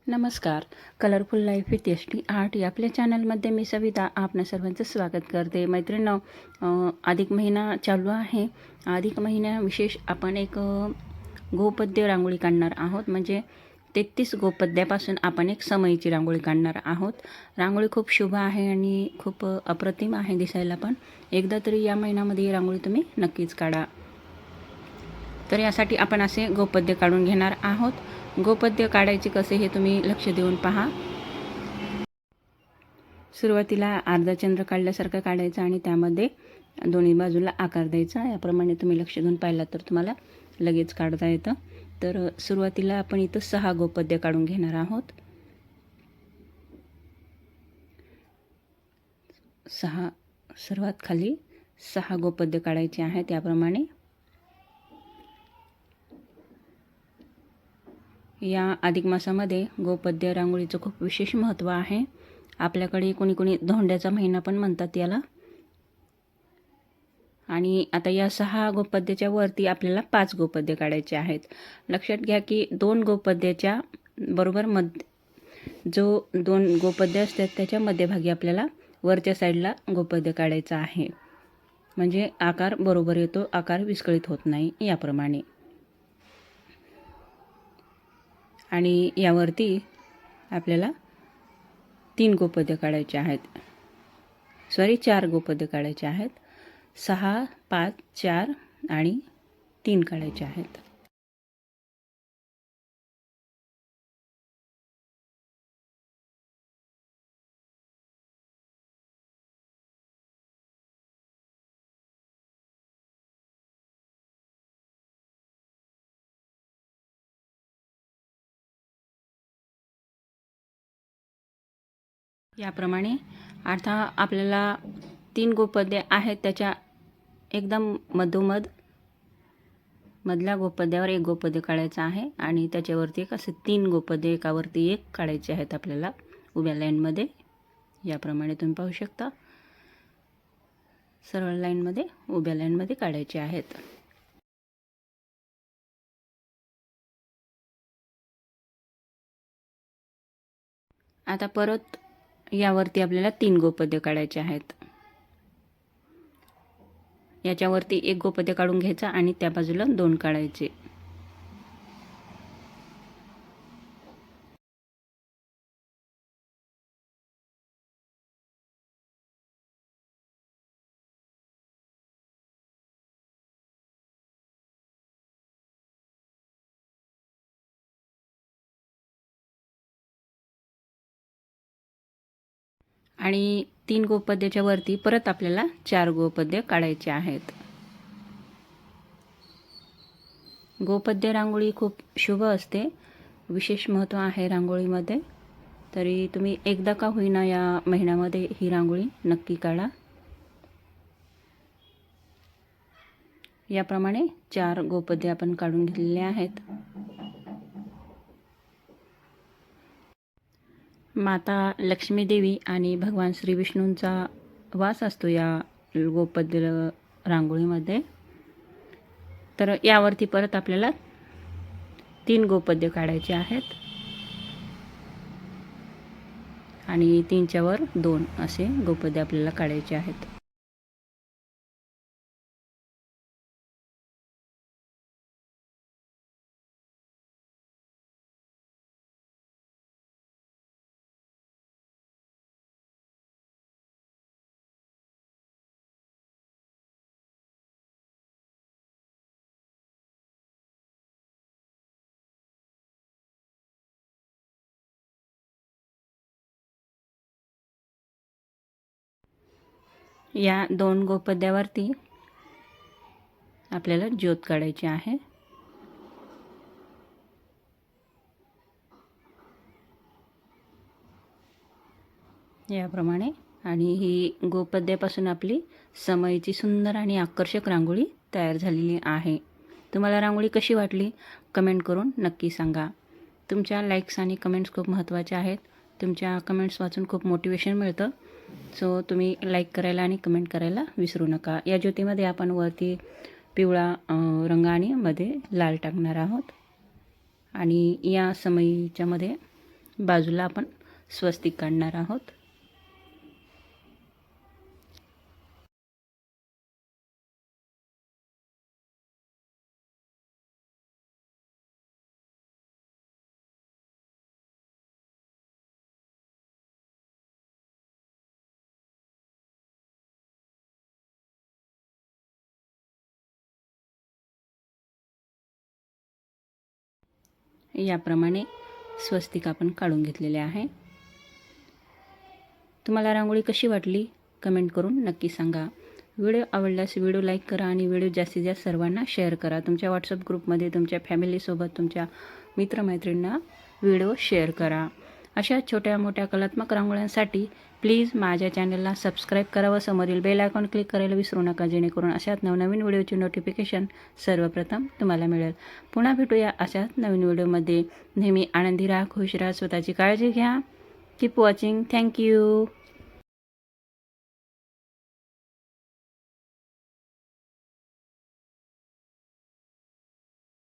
नमस्कार. Colourful life with ST. Art या आपल्या चॅनलमध्ये मी सविता आपणा सर्वांचं स्वागत करते. मैत्रिणींनो, अधिक महिना चालू आहे. अधिक महिन्या विशेष आपण एक गोपद्य रांगोळी काढणार आहोत. म्हणजे 33 गोपद्यापासून आपण एक समईची रांगोळी काढणार आहोत. रांगोळी खूप शुभ आहे आणि खूप अप्रतिम आहे दिसायला पण. एकदा तरी या महिन्यामध्ये ही रांगोळी तुम्ही नक्कीच काढा. तर यासाठी आपण असे गोपद्य काढून घेणार आहोत. गोपद्य काढायचे कसे हे तुम्ही लक्ष देऊन पहा. सुरुवातीला अर्धा चंद्र काढल्यासारखं काढायचं आणि त्यामध्ये दोन्ही बाजूला आकार द्यायचा. याप्रमाणे तुम्ही लक्ष देऊन पाहिला तर तुम्हाला लगेच काढता येतं. तर सुरुवातीला आपण इथं 6 गोपद्य काढून घेणार आहोत. 6 सर्वात खाली 6 गोपद्य काढायचे आहेत. त्याप्रमाणे या अधिक मासामध्ये गोपद्य रांगोळीचं खूप विशेष महत्त्व आहे. आपल्याकडे कोणी कोणी धोंड्याचा महिना पण म्हणतात याला. आणि आता या 6 गोपद्याच्या वरती आपल्याला 5 गोपद्य काढायचे आहेत. लक्षात घ्या की 2 गोपद्याच्या बरोबर जो 2 गोपद्य असतात त्याच्या मध्यभागी आपल्याला वरच्या साईडला गोपद्य काढायचा आहे. म्हणजे आकार बरोबर येतो, आकार विस्कळीत होत नाही याप्रमाणे. आणि यावरती आपल्याला 3 गोपद्य काढायचे आहेत. 4 गोपद्य काढायचे आहेत. 6, 5, 4 आणि 3 काढायचे आहेत. याप्रमाणे आता आपल्याला 3 गोपद्य आहेत त्याच्या एकदम मधल्या गोपद्यावर 1 गोपद्य काढायचं आहे आणि त्याच्यावरती एक असे 3 गोपद्य एकावरती एक काढायचे आहेत आपल्याला उभ्या लाईनमध्ये. याप्रमाणे तुम्ही पाहू शकता. सरळ लाईनमध्ये उभ्या लाईनमध्ये काढायचे आहेत. आता परत यावरती आपल्याला 3 गोपद्य काढायचे आहेत. याच्यावरती 1 गोपद्य काढून घ्यायचा आणि त्या बाजूला 2 काढायचे. आणि 3 गोपद्याच्या वरती परत आपल्याला 4 गोपद्य काढायचे आहेत. गोपद्य रांगोळी खूप शुभ असते. विशेष महत्त्व आहे रांगोळीमध्ये. तरी तुम्ही एकदा का होईना या महिन्यामध्ये ही रांगोळी नक्की काढा. याप्रमाणे 4 गोपद्य आपण काढून घेतलेले आहेत. माता लक्ष्मी देवी आणि भगवान श्री विष्णूंचा वास असतो या गोपद्य रांगोळीमध्ये. तर यावरती परत आपल्याला 3 गोपद्य काढायचे आहेत आणि 3च्या वर 2 असे गोपद्य आपल्याला काढायचे आहेत. या 2 गोपद्यावरती आपल्याला ज्योत काढायची आहे. याप्रमाणे. आणि ही गोपद्यापासून आपली समईची सुंदर आणि आकर्षक रांगोळी तयार झालेली आहे. तुम्हाला रांगोळी कशी वाटली कमेंट करून नक्की सांगा. तुमच्या लाईक्स आणि कमेंट्स खूप महत्त्वाचे आहेत. तुमच्या कमेंट्स वाचून खूप मोटिवेशन मिळतं. सो तुम्ही लाईक करायला आणि कमेंट करायला विसरू नका. या ज्योतीमध्ये आपण वरती पिवळा रंग आणि मध्ये लाल टाकणार आहोत. आणि या समईच्यामध्ये बाजूला आपण स्वस्तिक काढणार आहोत. याप्रमाणे स्वस्तिक आपण काढून घेतलेले आहे. तुम्हाला रांगोळी कशी वाटली कमेंट करून नक्की सांगा. व्हिडिओ आवडल्यास व्हिडिओ लाईक करा आणि व्हिडिओ जास्तीत जास्त सर्वांना शेअर करा. तुमच्या व्हॉट्सअप ग्रुपमध्ये तुमच्या फॅमिलीसोबत तुमच्या मित्रमैत्रिणींना व्हिडिओ शेअर करा. अशा छोट्या मोठ्या कलात्मक रांगोळ्यांसाठी प्लीज माझ्या चॅनलला सबस्क्राईब करा व समोरील बेल आयकॉन क्लिक करायला विसरू नका, जेणेकरून अशाच नवनवीन व्हिडिओची नोटिफिकेशन सर्वप्रथम तुम्हाला मिळेल. पुन्हा भेटूया अशाच नवीन व्हिडिओमध्ये. नेहमी आनंदी राहा, खुश राहा, स्वतःची काळजी घ्या. Keep watching. थँक्यू.